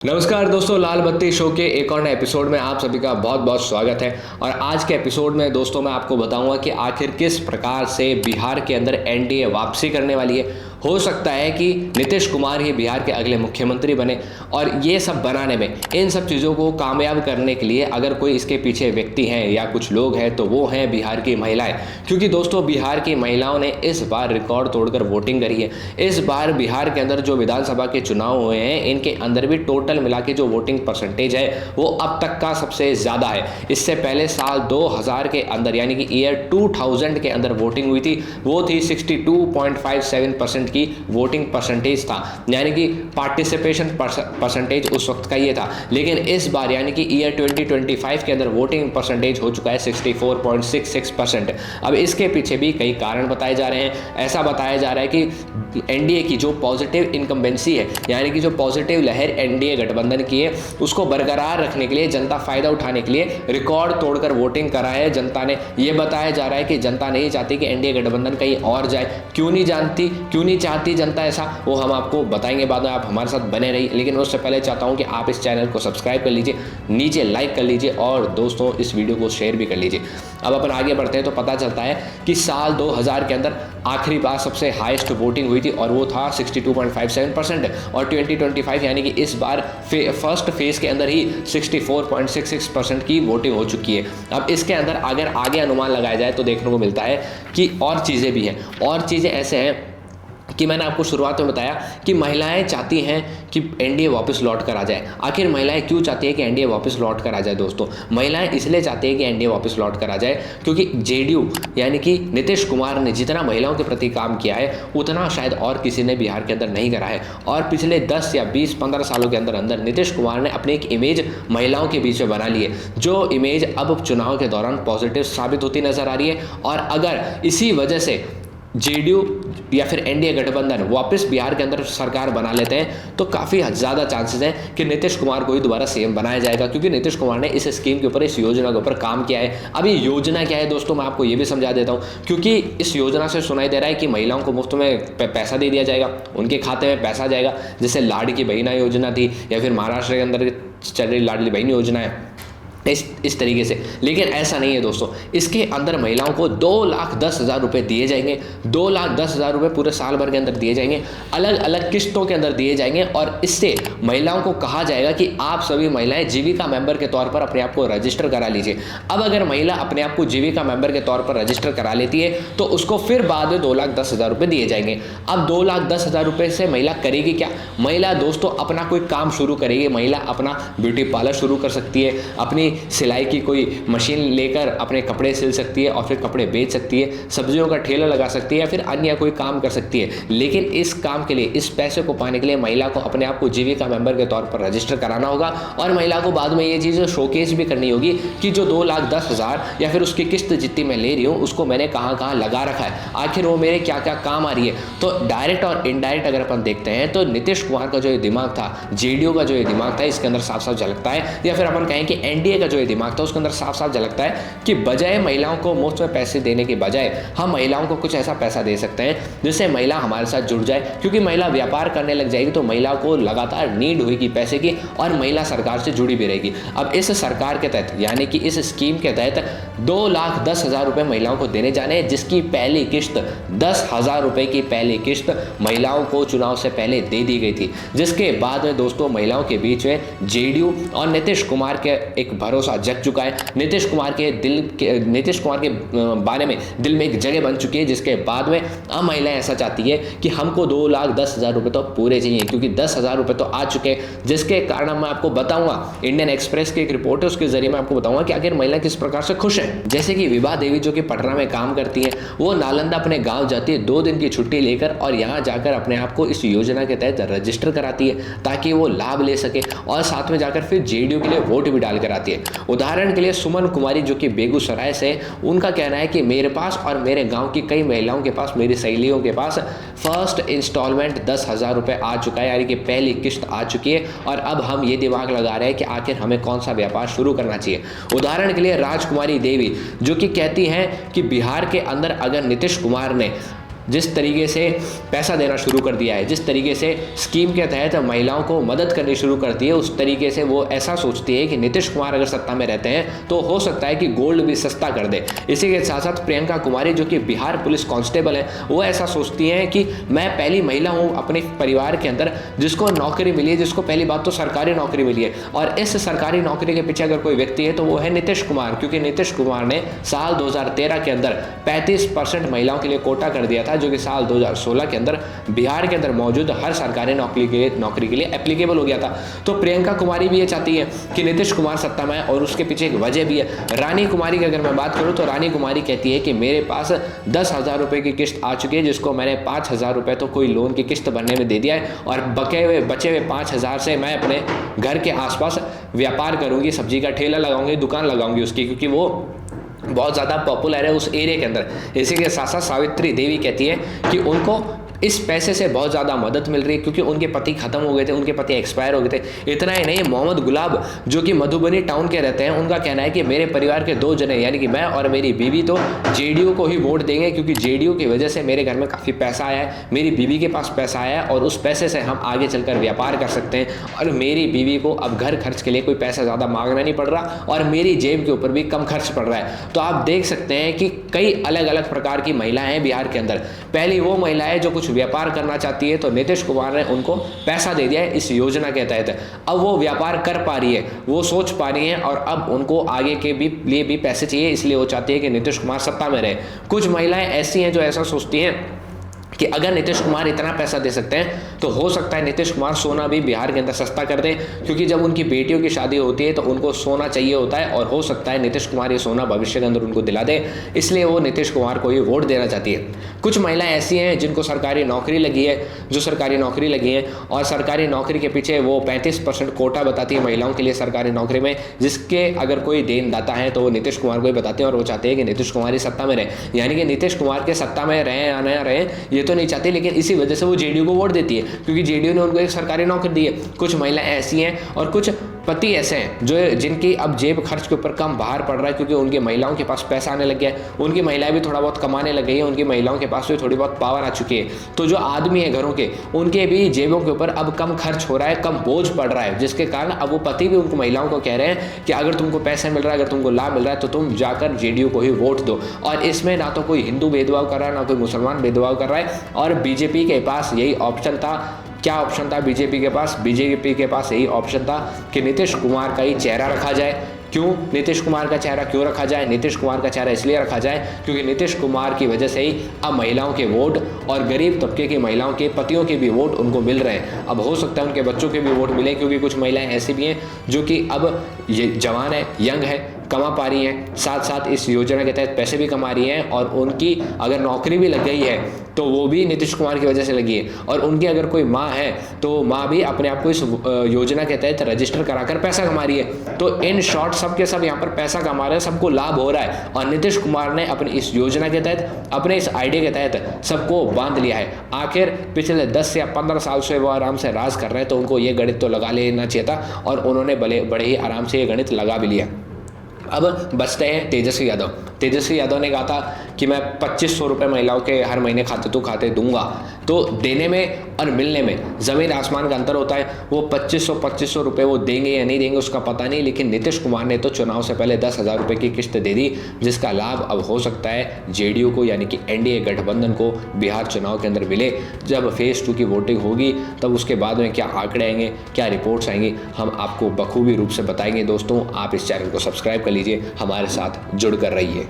नमस्कार दोस्तों, लाल बत्ती शो के एक और नए एपिसोड में आप सभी का बहुत बहुत स्वागत है। और आज के एपिसोड में दोस्तों मैं आपको बताऊंगा कि आखिर किस प्रकार से बिहार के अंदर एनडीए वापसी करने वाली है। हो सकता है कि नीतीश कुमार ही बिहार के अगले मुख्यमंत्री बने, और ये सब बनाने में, इन सब चीज़ों को कामयाब करने के लिए अगर कोई इसके पीछे व्यक्ति हैं या कुछ लोग हैं तो वो हैं बिहार की महिलाएं। क्योंकि दोस्तों बिहार की महिलाओं ने इस बार रिकॉर्ड तोड़कर वोटिंग करी है। इस बार बिहार के अंदर जो विधानसभा के चुनाव हुए हैं इनके अंदर भी टोटल मिला के जो वोटिंग परसेंटेज है वो अब तक का सबसे ज़्यादा है। इससे पहले साल 2000 के अंदर यानी कि ईयर 2000 के अंदर वोटिंग हुई थी, वो थी 62.57% की वोटिंग परसेंटेज था, यानी कि पार्टिसिपेशन परसेंटेज उस वक्त का ये था। लेकिन इस बार यानी कि ईयर 2025 के अंदर वोटिंग परसेंटेज हो चुका है 64.66%। अब इसके पीछे भी कई कारण बताए जा रहे हैं। ऐसा बताया जा रहा है कि एनडीए की जो पॉजिटिव इनकम्बेंसी है, यानी कि जो पॉजिटिव लहर एनडीए गठबंधन की है, उसको बरकरार रखने के लिए, जनता फायदा उठाने के लिए रिकॉर्ड तोड़कर वोटिंग करा है जनता ने। यह बताया जा रहा है कि जनता नहीं चाहती कि एनडीए गठबंधन कहीं और जाए। क्यों नहीं चाहती जनता ऐसा, वो हम आपको बताएंगे बाद में। आप हमारे साथ बने रहिए, लेकिन उससे पहले चाहता हूं कि आप इस चैनल को सब्सक्राइब कर लीजिए, नीचे लाइक कर लीजिए और दोस्तों इस वीडियो को शेयर भी कर लीजिए। अब अपन आगे बढ़ते हैं तो पता चलता है कि साल 2000 के अंदर आखिरी बार सबसे हाईएस्ट वोटिंग हुई थी और वो था 62.57%, और 2025 यानी कि इस बार फर्स्ट फेज के अंदर ही 64.66% की वोटिंग हो चुकी है। अब इसके अंदर अगर आगे अनुमान लगाया जाए तो देखने को मिलता है कि और चीज़ें भी हैं, और चीज़ें ऐसे हैं कि मैंने आपको शुरुआत में बताया कि महिलाएं चाहती हैं कि एनडीए वापस लौट कर आ जाए। आखिर महिलाएं क्यों चाहती है कि एनडीए वापस लौट कर आ जाए? दोस्तों महिलाएं इसलिए चाहती है कि एनडीए वापस लौट कर आ जाए क्योंकि जेडीयू यानी कि नीतीश कुमार ने जितना महिलाओं के प्रति काम किया है उतना शायद और किसी ने बिहार के अंदर नहीं करा है। और पिछले 10 या 20-15 सालों के अंदर अंदर नीतीश कुमार ने अपनी एक इमेज महिलाओं के बीच में बना ली है, जो इमेज अब चुनाव के दौरान पॉजिटिव साबित होती नजर आ रही है। और अगर इसी वजह से जेडीयू या फिर एनडीए गठबंधन वापस बिहार के अंदर सरकार बना लेते हैं तो काफ़ी ज़्यादा चांसेस हैं कि नीतीश कुमार को ही दोबारा सीएम बनाया जाएगा, क्योंकि नीतीश कुमार ने इस स्कीम के ऊपर, इस योजना के ऊपर काम किया है। अब ये योजना क्या है दोस्तों, मैं आपको ये भी समझा देता हूँ। क्योंकि इस योजना से सुनाई दे रहा है कि महिलाओं को मुफ्त में पैसा दे दिया जाएगा, उनके खाते में पैसा जाएगा, जैसे लाडली बहना योजना थी या फिर महाराष्ट्र के अंदर चल रही लाडली बहन योजना है, इस तरीके से। लेकिन ऐसा नहीं है दोस्तों, इसके अंदर महिलाओं को 2,10,000 रुपये दिए जाएंगे। 2,10,000 रुपये पूरे साल भर के अंदर दिए जाएंगे, अलग अलग किस्तों के अंदर दिए जाएंगे। और इससे महिलाओं को कहा जाएगा कि आप सभी महिलाएं जीविका मेंबर के तौर पर अपने आप को रजिस्टर करा लीजिए। अब अगर महिला अपने आप को जीविका मेंबर के तौर पर रजिस्टर करा लेती है तो उसको फिर बाद में 2,10,000 रुपये दिए जाएंगे। अब 2,10,000 रुपये से महिला करेगी क्या? महिला दोस्तों अपना कोई काम शुरू करेगी। महिला अपना ब्यूटी पार्लर शुरू कर सकती है, अपनी सिलाई की कोई मशीन लेकर अपने कपड़े सिल सकती है और फिर कपड़े बेच सकती है, सब्जियों का ठेला लगा सकती है या फिर अन्य कोई काम कर सकती है। लेकिन इस काम के लिए, इस पैसे को पाने के लिए महिला को अपने आप को जीविका मेंबर के तौर पर रजिस्टर कराना होगा। और महिला को बाद में ये चीज़ शोकेस भी करनी होगी कि जो 2,10,000 या फिर उसकी किस्त जितनी मैं ले रही हूँ उसको मैंने कहाँ कहाँ लगा रखा है, आखिर वो मेरे क्या क्या काम आ रही है। तो डायरेक्ट और इनडायरेक्ट अगर अपन देखते हैं तो नीतीश कुमार का जो ये दिमाग था, जेडीयू का जो ये दिमाग था, इसके अंदर साफ साफ झलकता है। या फिर अपन कहें कि एनडीए का जो ये दिमाग था उसके अंदर साफ साफ झलकता है कि बजाय महिलाओं को मुफ्त में पैसे देने के बजाय हम महिलाओं को कुछ ऐसा पैसा दे सकते हैं जिससे महिला हमारे साथ जुड़ जाए। क्योंकि महिला व्यापार करने लग जाएगी तो महिला को लगातार नीड होगी पैसे की और महिला सरकार से जुड़ी भी रहेगी। अब इस सरकार के तहत यानी कि इस स्कीम के तहत 2,10,000 रुपये महिलाओं को देने जाने हैं, जिसकी पहली किस्त 10,000 रुपये की पहली किस्त महिलाओं को चुनाव से पहले दे दी गई थी। जिसके बाद में दोस्तों महिलाओं के बीच में जेडीयू और नीतीश कुमार के एक भरोसा जग चुका है। नीतीश कुमार के बारे में दिल में एक जगह बन चुकी है, जिसके बाद में अब महिलाएं ऐसा चाहती है कि हमको 2,10,000 रुपये तो पूरे चाहिए, क्योंकि 10,000 रुपये तो आ चुके हैं। जिसके कारण मैं आपको बताऊंगा, इंडियन एक्सप्रेस की एक रिपोर्ट है उसके जरिए मैं आपको बताऊंगा कि आखिर महिला किस प्रकार से खुश है। जैसे कि विभा देवी जो कि पटना में काम करती है, वो नालंदा अपने गाँव जाती है 2 दिन की छुट्टी लेकर और यहाँ जाकर अपने आप को इस योजना के तहत रजिस्टर कराती है ताकि वो लाभ ले सके, और साथ में जाकर फिर जेडीयू के लिए वोट भी डाल कर आती है। उदाहरण के लिए सुमन कुमारी जो कि बेगूसराय से, उनका कहना है कि मेरे पास और मेरे गांव की कई महिलाओं के पास, मेरी सहेलियों के पास फर्स्ट इंस्टॉलमेंट 10,000 रुपये आ चुका है, यानी कि पहली किस्त आ चुकी है। और अब हम ये दिमाग लगा रहे हैं कि आखिर हमें कौन सा व्यापार शुरू करना चाहिए। उदाहरण के लिए राजकुमारी देवी जो कि कहती हैं कि बिहार के अंदर अगर नीतीश कुमार ने जिस तरीके से पैसा देना शुरू कर दिया है, जिस तरीके से स्कीम के तहत महिलाओं को मदद करनी शुरू कर दी है, उस तरीके से वो ऐसा सोचती है कि नीतीश कुमार अगर सत्ता में रहते हैं तो हो सकता है कि गोल्ड भी सस्ता कर दे। इसी के साथ साथ प्रियंका कुमारी जो कि बिहार पुलिस कांस्टेबल है, वो ऐसा सोचती हैं कि मैं पहली महिला हूँ अपने परिवार के अंदर जिसको नौकरी मिली है, जिसको पहली बात तो सरकारी नौकरी मिली है, और इस सरकारी नौकरी के पीछे अगर कोई व्यक्ति है तो वो है नीतीश कुमार, क्योंकि नीतीश कुमार ने साल 2013 के अंदर 35% महिलाओं के लिए कोटा कर दिया था, जो कि साल 2016 के अंदर बिहार के अंदर मौजूद हर सरकारी नौकरी के लिए एप्लीकेबल हो गया था। तो प्रियंका कुमारी भी ये चाहती है कि नीतीश कुमार सत्ता में आए, और उसके पीछे एक वजह भी है। रानी कुमारी की अगर मैं बात करूं तो रानी कुमारी कहती है कि मेरे पास 10,000 रुपये की किस्त आ चुकी है, जिसको मैंने 5,000 रुपये तो कोई लोन की किस्त भरने में दे दिया है, और बचे हुए 5,000 से मैं अपने घर के आसपास व्यापार करूंगी, सब्जी का ठेला लगाऊंगी, दुकान लगाऊंगी उसकी, क्योंकि वो बहुत ज़्यादा पॉपुलर है उस एरिया के अंदर। इसी के साथ साथ सावित्री देवी कहती है कि उनको इस पैसे से बहुत ज़्यादा मदद मिल रही है, क्योंकि उनके पति खत्म हो गए थे, उनके पति एक्सपायर हो गए थे। इतना ही नहीं, मोहम्मद गुलाब जो कि मधुबनी टाउन के रहते हैं, उनका कहना है कि मेरे परिवार के 2 जने यानी कि मैं और मेरी बीवी तो जेडीयू को ही वोट देंगे, क्योंकि जेडीयू की वजह से मेरे घर में काफ़ी पैसा आया है, मेरी बीवी के पास पैसा आया है, और उस पैसे से हम आगे चलकर व्यापार कर सकते हैं, और मेरी बीवी को अब घर खर्च के लिए कोई पैसा ज़्यादा मांगना नहीं पड़ रहा, और मेरी जेब के ऊपर भी कम खर्च पड़ रहा है। तो आप देख सकते हैं कि कई अलग अलग प्रकार की महिलाएं हैं बिहार के अंदर। पहली वो महिला है जो कुछ व्यापार करना चाहती है, तो नीतीश कुमार ने उनको पैसा दे दिया है इस योजना के तहत। अब वो व्यापार कर पा रही है, वो सोच पा रही है, और अब उनको आगे के लिए भी पैसे चाहिए, इसलिए वो चाहती है कि नीतीश कुमार सत्ता में रहे। कुछ महिलाएं ऐसी हैं जो ऐसा सोचती हैं कि अगर नीतीश कुमार इतना पैसा दे सकते हैं तो हो सकता है नीतीश कुमार सोना भी बिहार के अंदर सस्ता कर दें, क्योंकि जब उनकी बेटियों की शादी होती है तो उनको सोना चाहिए होता है, और हो सकता है नीतीश कुमार ये सोना भविष्य के अंदर उनको दिला दे, इसलिए वो नीतीश कुमार को ये वोट देना चाहती है। कुछ महिलाएं ऐसी हैं जिनको सरकारी नौकरी लगी है, जो सरकारी नौकरी लगी है, और सरकारी नौकरी के पीछे वो 35% कोटा बताती है महिलाओं के लिए सरकारी नौकरी में, जिसके अगर कोई देनदाता है तो वो नीतीश कुमार को ही बताते हैं, और वो चाहते हैं कि नीतीश कुमार ही सत्ता में रहे। यानी कि नीतीश कुमार के सत्ता में रहें या न रहें ये तो नहीं चाहती, लेकिन इसी वजह से वो जेडीयू को वोट देती है, क्योंकि जेडीयू ने उनको एक सरकारी नौकरी दी है। कुछ महिलाएं ऐसी हैं, और कुछ पति ऐसे हैं जो जिनकी अब जेब खर्च के ऊपर कम बाहर पड़ रहा है, क्योंकि उनकी महिलाओं के पास पैसा आने लग गया है, उनकी महिलाएं भी थोड़ा बहुत कमाने लग गई है, उनकी महिलाओं के पास भी थोड़ी बहुत पावर आ चुकी है। तो जो आदमी है घरों के, उनके भी जेबों के ऊपर अब कम खर्च हो रहा है, कम बोझ पड़ रहा है, जिसके कारण अब वो पति भी उनको महिलाओं को कह रहे हैं कि अगर तुमको पैसा मिल रहा है, अगर तुमको लाभ मिल रहा है, तो तुम जाकर जेडीयू को ही वोट दो। और इसमें ना तो कोई हिंदू भेदभाव कर रहा है, ना कोई मुसलमान भेदभाव कर रहा है, और बीजेपी के पास यही ऑप्शन था। क्या ऑप्शन था बीजेपी के पास? बीजेपी के पास यही ऑप्शन था कि नीतीश कुमार का ही चेहरा रखा जाए। क्यों नीतीश कुमार का चेहरा क्यों रखा जाए? नीतीश कुमार का चेहरा इसलिए रखा जाए क्योंकि नीतीश कुमार की वजह से ही अब महिलाओं के वोट और गरीब तबके की महिलाओं के पतियों के भी वोट उनको मिल रहे हैं। अब हो सकता है उनके बच्चों के भी वोट मिले, क्योंकि कुछ महिलाएं ऐसी भी हैं जो कि अब ये जवान है, यंग है, कमा पा रही हैं, साथ साथ इस योजना के तहत पैसे भी कमा रही हैं, और उनकी अगर नौकरी भी लग गई है तो वो भी नीतीश कुमार की वजह से लगी है। और उनकी अगर कोई माँ है तो माँ भी अपने आप को इस योजना के तहत रजिस्टर कराकर पैसा कमा रही है। तो इन शॉर्ट सब के सब यहाँ पर पैसा कमा रहे हैं, सबको लाभ हो रहा है, और नीतीश कुमार ने अपनी इस योजना के तहत, अपने इस आइडिया के तहत सबको बांध लिया है। आखिर पिछले 10 या 15 साल से वो आराम से राज कर रहे हैं, तो उनको ये गणित तो लगा लेना चाहिए था, और उन्होंने बड़े ही आराम से ये गणित लगा भी लिया। अब बचते हैं तेजस्वी यादव। तेजस्वी यादव ने कहा था कि मैं 2500 रुपये महिलाओं के हर महीने खाते दूंगा। तो देने में और मिलने में ज़मीन आसमान का अंतर होता है। वो 2500 रुपये वो देंगे या नहीं देंगे उसका पता नहीं, लेकिन नीतीश कुमार ने तो चुनाव से पहले 10,000 रुपये की किस्त दे दी, जिसका लाभ अब हो सकता है जेडीयू को, यानी कि एनडीए गठबंधन को बिहार चुनाव के अंदर मिले। जब फेज़ 2 की वोटिंग होगी तब उसके बाद में क्या आंकड़े आएंगे, क्या रिपोर्ट्स आएंगी, हम आपको बखूबी रूप से बताएंगे। दोस्तों, आप इस चैनल को सब्सक्राइब कर लीजिए, हमारे साथ जुड़ कर रहिए।